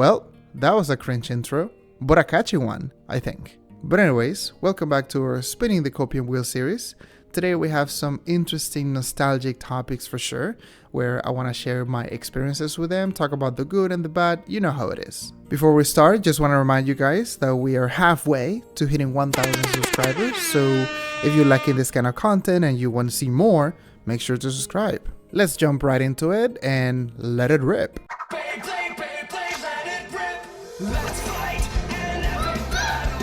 Well, that was a cringe intro, but a catchy one, I think. But anyways, welcome back to our Spinning the Copium Wheel series. Today we have some interesting nostalgic topics for sure, where I want to share my experiences with them, talk about the good and the bad, you know how it is. Before we start, just want to remind you guys that we are halfway to hitting 1,000 subscribers, so if you're liking this kind of content and you want to see more, make sure to subscribe. Let's jump right into it and let it rip. Play, let it rip. Let's fight an epic battle.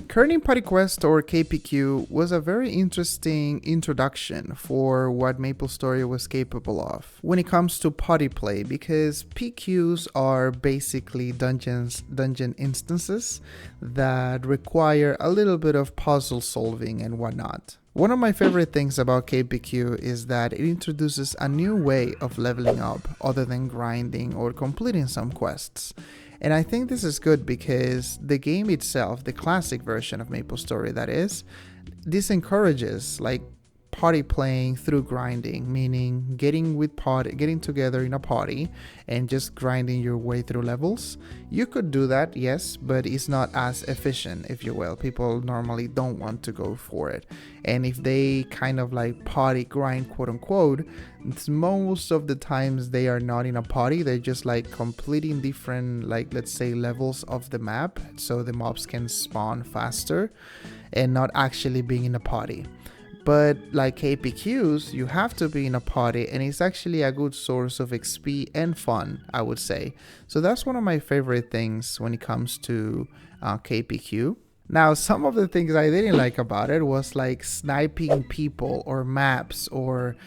Kerning Party Quest, or KPQ, was a very interesting introduction for what MapleStory was capable of when it comes to party play, because PQs are basically dungeon instances that require a little bit of puzzle solving and whatnot. One of my favorite things about KPQ is that it introduces a new way of leveling up other than grinding or completing some quests. And I think this is good because the game itself, the classic version of MapleStory that is, this encourages party playing through grinding, meaning getting together in a party and just grinding your way through levels. You could do that, yes, but it's not as efficient, if you will. People normally don't want to go for it. And if they kind of party grind, quote unquote, most of the times they are not in a party. They're just completing different, let's say, levels of the map so the mobs can spawn faster and not actually being in a party. But like KPQs, you have to be in a party, and it's actually a good source of XP and fun, I would say. So that's one of my favorite things when it comes to KPQ. Now, some of the things I didn't like about it was sniping people or maps, or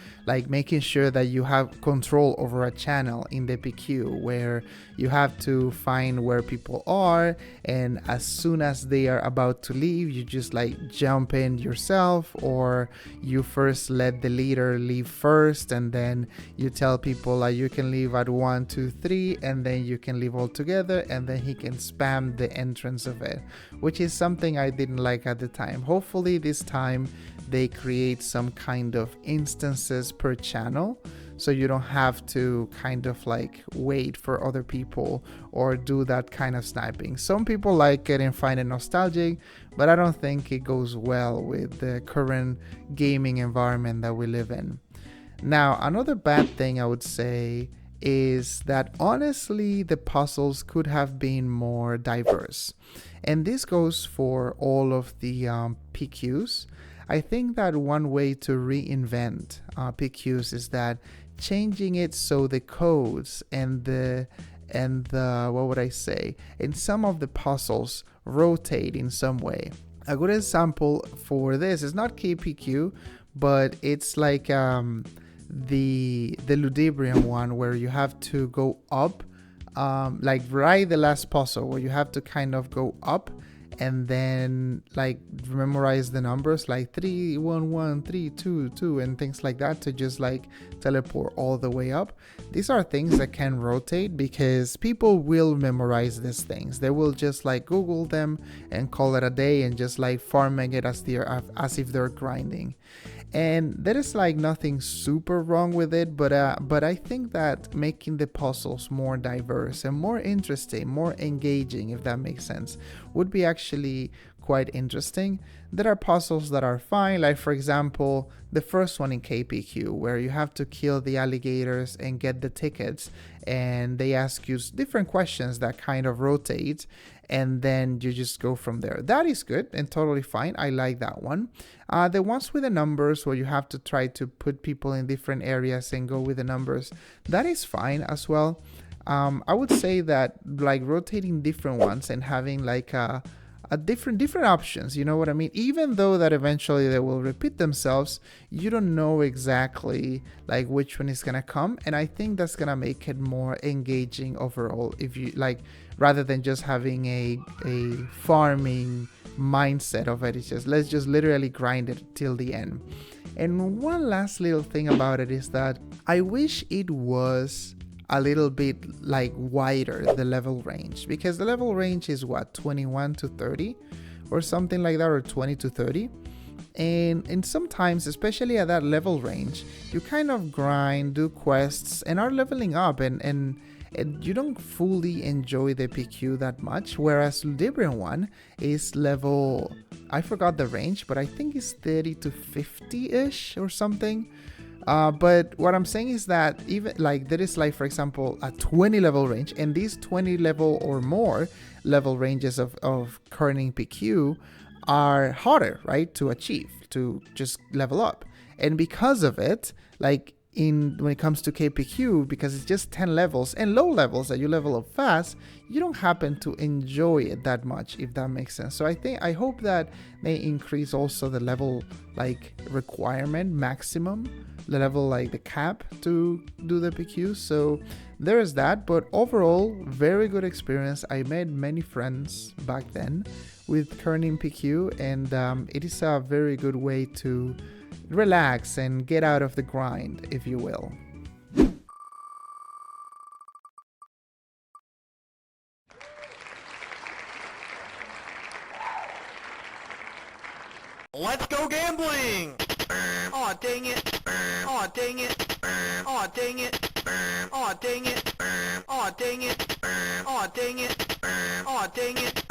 making sure that you have control over a channel in the PQ, where you have to find where people are, and as soon as they are about to leave, you just jump in yourself, or you first let the leader leave first, and then you tell people you can leave at 1, 2, 3, and then you can leave all together, and then he can spam the entrance of it, which is something I didn't like at the time. Hopefully this time they create some kind of instances per channel, so you don't have to kind of wait for other people or do that kind of sniping. Some people like it and find it nostalgic, but I don't think it goes well with the current gaming environment that we live in. Now, another bad thing I would say is that honestly the puzzles could have been more diverse, and this goes for all of the PQs. I think that one way to reinvent PQs is that changing it so the codes and the what would I say, and some of the puzzles rotate in some way. A good example for this is not KPQ, but it's the Ludibrium one, where you have to go up, right the last puzzle where you have to kind of go up and then memorize the numbers 3 1 1 3 2 2 and things like that to just teleport all the way up. These are things that can rotate because people will memorize these things. They will just Google them and call it a day and just farming it as if they're grinding. And there is nothing super wrong with it, but I think that making the puzzles more diverse and more interesting, more engaging, if that makes sense, would be actually quite interesting. There are puzzles that are fine, for example the first one in KPQ, where you have to kill the alligators and get the tickets, and they ask you different questions that kind of rotate, and then you just go from there. That is good and totally fine. I like that one. The ones with the numbers, where you have to try to put people in different areas and go with the numbers, that is fine as well. I would say that rotating different ones and having a different options, you know what I mean? Even though that eventually they will repeat themselves, you don't know exactly which one is gonna come, and I think that's gonna make it more engaging overall, if you rather than just having a farming mindset of it. It's just let's just literally grind it till the end. And one last little thing about it is that I wish it was a little bit wider, the level range, because the level range is what, 21 to 30, or something like that, or 20 to 30. And sometimes, especially at that level range, you kind of grind, do quests, and are leveling up, and you don't fully enjoy the PQ that much. Whereas Librian one is level, I forgot the range, but I think it's 30 to 50-ish or something. But what I'm saying is that even like there is like, for example, a 20 level range, and these 20 level or more level ranges of current PQ are harder, right, to achieve, to just level up. And because of it, like when it comes to KPQ, because it's just 10 levels and low levels that you level up fast, you don't happen to enjoy it that much, if that makes sense. So I hope that they increase also the level like requirement maximum, the level like the cap to do the PQ. So there is that. But overall, very good experience. I made many friends back then with turning PQ, and it is a very good way to relax and get out of the grind, if you will. Let's go gambling! Aw, dang it! Aw, dang it! Aw, dang it! Aw, dang it! Aw, dang it! Aw, dang it! Aw, dang it!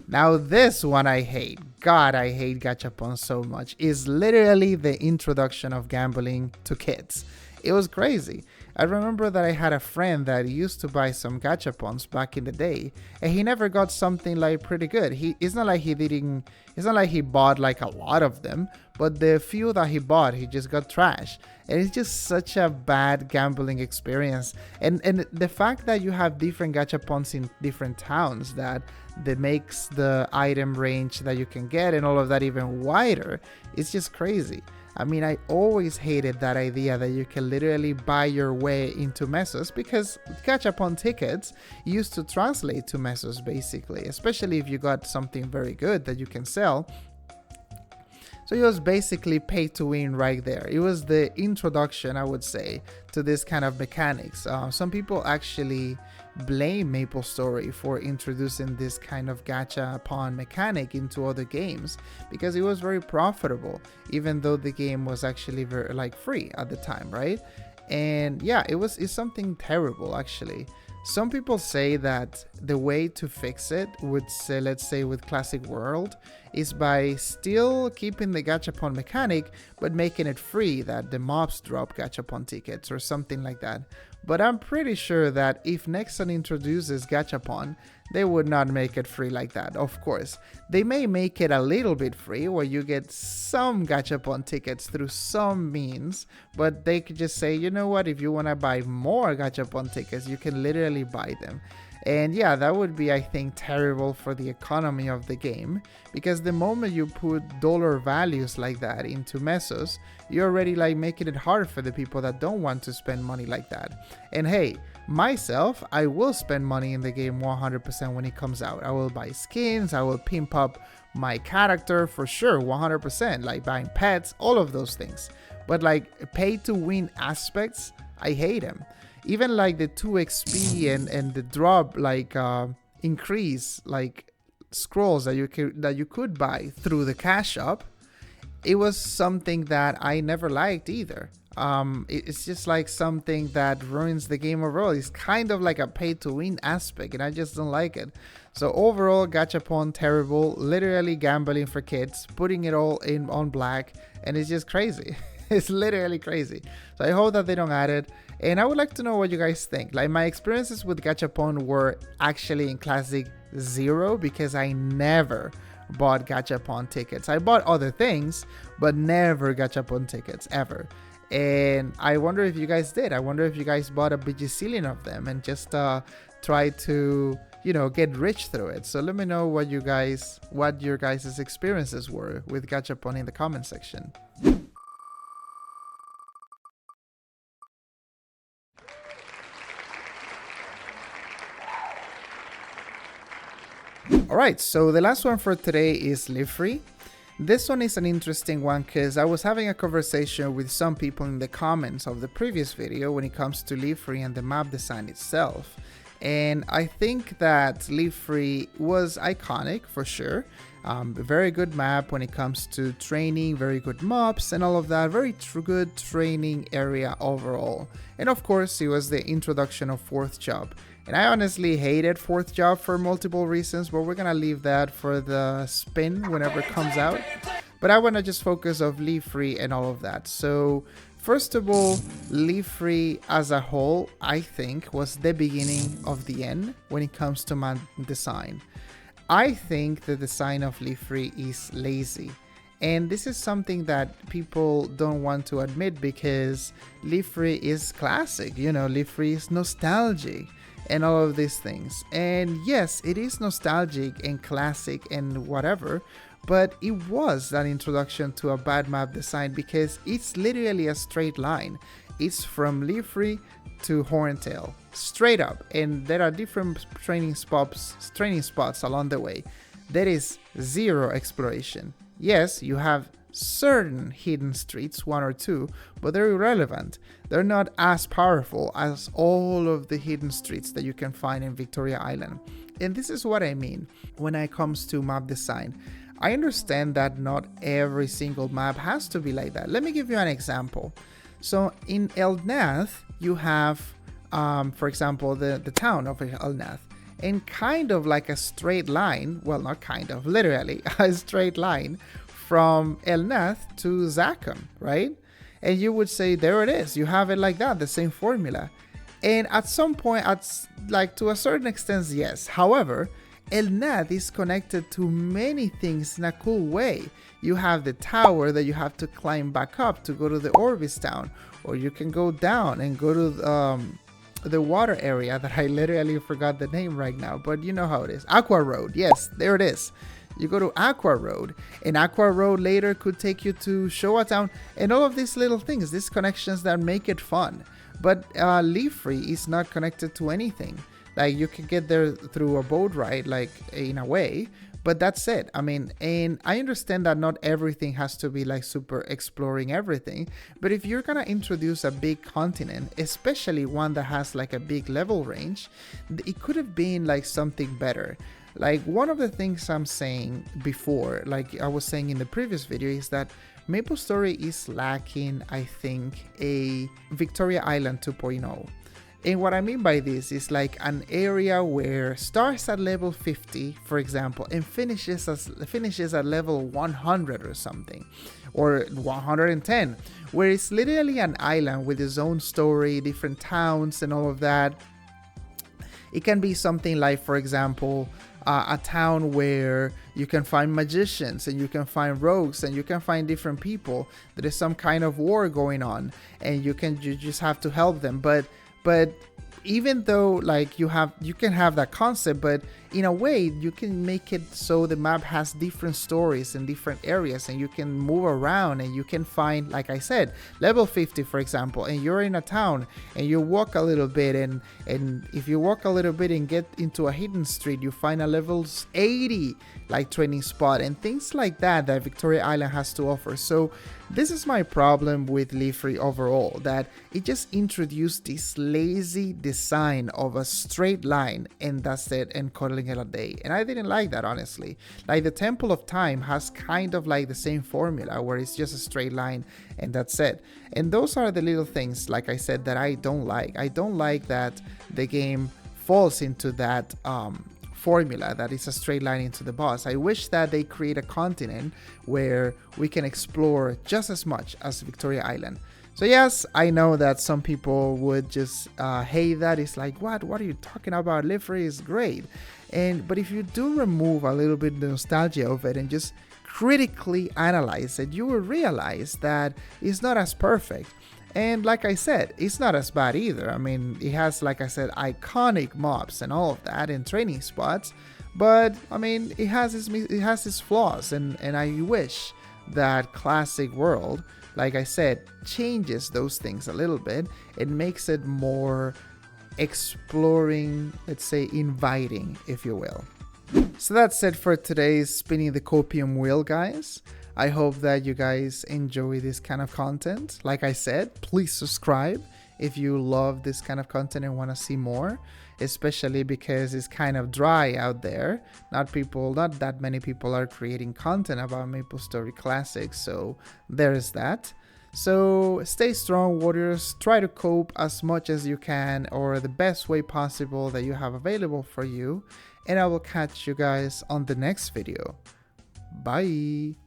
Now this one I hate. God, I hate Gachapon so much. Is literally the introduction of gambling to kids. It was crazy. I remember that I had a friend that used to buy some Gachapons back in the day, and he never got something like pretty good. It's not like he bought like a lot of them, but the few that he bought, he just got trash. And it's just such a bad gambling experience. And the fact that you have different Gachapons in different towns that makes the item range that you can get and all of that even wider, it's just crazy. I mean, I always hated that idea that you can literally buy your way into mesos, because Gachapon tickets used to translate to mesos basically, especially if you got something very good that you can sell. So it was basically pay to win right there. It was the introduction, I would say, to this kind of mechanics. Some people actually blame MapleStory for introducing this kind of Gachapon mechanic into other games, because it was very profitable, even though the game was actually very like free at the time, right? And yeah, it's something terrible actually. Some people say that the way to fix it would say, let's say with Classic World, is by still keeping the Gachapon mechanic but making it free, that the mobs drop Gachapon tickets or something like that. But I'm pretty sure that if Nexon introduces Gachapon, they would not make it free like that. Of course, they may make it a little bit free where you get some Gachapon tickets through some means, but they could just say, you know what, if you want to buy more Gachapon tickets, you can literally buy them. And yeah, that would be, I think, terrible for the economy of the game, because the moment you put dollar values like that into mesos, you're already like making it hard for the people that don't want to spend money like that. And hey, myself, I will spend money in the game 100% when it comes out. I will buy skins, I will pimp up my character for sure, 100%, like buying pets, all of those things. But like pay to win aspects, I hate them. Even like the 2 XP and the drop like increase like scrolls that you could buy through the cash shop, it was something that I never liked either. It's just like something that ruins the game overall. It's kind of like a pay to win aspect, and I just don't like it. So overall, Gachapon terrible, literally gambling for kids, putting it all in on black, and it's just crazy. It's literally crazy. So I hope that they don't add it. And I would like to know what you guys think. Like, my experiences with Gachapon were actually in Classic 0, because I never bought Gachapon tickets. I bought other things, but never Gachapon tickets, ever. And I wonder if you guys did. I wonder if you guys bought a bajillion of them and just tried to, you know, get rich through it. So let me know what your guys' experiences were with Gachapon in the comment section. Alright, so the last one for today is Live Free. This one is an interesting one because I was having a conversation with some people in the comments of the previous video when it comes to Live Free and the map design itself. And I think that Leaf Free was iconic for sure. A very good map when it comes to training, very good mobs and all of that, very good training area overall. And of course, it was the introduction of 4th job. And I honestly hated 4th job for multiple reasons, but we're gonna leave that for the spin whenever it comes out. But I wanna just focus on Leaf Free and all of that. So first of all, Leaf Free as a whole, I think, was the beginning of the end when it comes to map design. I think the design of Leaf Free is lazy. And this is something that people don't want to admit because Leaf Free is classic. You know, Leaf Free is nostalgic and all of these things. And yes, it is nostalgic and classic and whatever, but it was an introduction to a bad map design because it's literally a straight line. It's from Leaf Free to Horntail, straight up, and there are different training spots along the way. There is zero exploration. Yes, you have certain hidden streets, 1 or 2, but they're irrelevant. They're not as powerful as all of the hidden streets that you can find in Victoria Island. And this is what I mean when it comes to map design. I understand that not every single map has to be like that. Let me give you an example. So in Elnath, you have, for example, the town of Elnath, and kind of like a straight line, well, not kind of, literally, a straight line from Elnath to Zachem, right? And you would say, there it is, you have it like that, the same formula. And at some point, to a certain extent, yes. However, Elnath is connected to many things in a cool way. You have the tower that you have to climb back up to go to the Orbis town, or you can go down and go to the water area that I literally forgot the name right now, but you know how it is. Aqua Road, yes, there it is. You go to Aqua Road, and Aqua Road later could take you to Showa Town, and all of these little things, these connections that make it fun. But Leaf Free is not connected to anything. Like, you can get there through a boat ride, like, in a way, but that's it. I mean, and I understand that not everything has to be like super exploring everything, but if you're gonna introduce a big continent, especially one that has like a big level range, it could have been like something better. Like, one of the things I'm saying before, like I was saying in the previous video, is that MapleStory is lacking, I think, a Victoria Island 2.0. And what I mean by this is like an area where starts at level 50, for example, and finishes at level 100 or something, or 110, where it's literally an island with its own story, different towns and all of that. It can be something like, for example, a town where you can find magicians and you can find rogues and you can find different people. There is some kind of war going on and you just have to help them. But even though like you can have that concept, but in a way you can make it so the map has different stories in different areas and you can move around and you can find, like I said, level 50 for example, and you're in a town and you walk a little bit, and if you walk a little bit and get into a hidden street, you find a level 80 like training spot and things like that Victoria Island has to offer. So this is my problem with Leaf Free overall, that it just introduced this lazy design of a straight line and that's it, and calling it a day. And I didn't like that, honestly. Like the Temple of Time has kind of like the same formula where it's just a straight line and that's it. And those are the little things, like I said, that I don't like. I don't like that the game falls into that formula that is a straight line into the boss. I wish that they create a continent where we can explore just as much as Victoria Island. So yes, I know that some people would just hate that. It's like, what are you talking about? Leaf Free is great. But if you do remove a little bit the nostalgia of it and just critically analyze it, you will realize that it's not as perfect. And like I said, it's not as bad either. I mean, it has, like I said, iconic mobs and all of that and training spots. But I mean, it has its flaws, and I wish that Classic World, like I said, changes those things a little bit. It makes it more exploring, let's say inviting, if you will. So that's it for today's Spinning the Copium Wheel, guys. I hope that you guys enjoy this kind of content. Like I said, please subscribe if you love this kind of content and want to see more, especially because it's kind of dry out there. Not that many people are creating content about MapleStory Classic, so there's that. So stay strong, warriors. Try to cope as much as you can, or the best way possible that you have available for you, and I will catch you guys on the next video. Bye.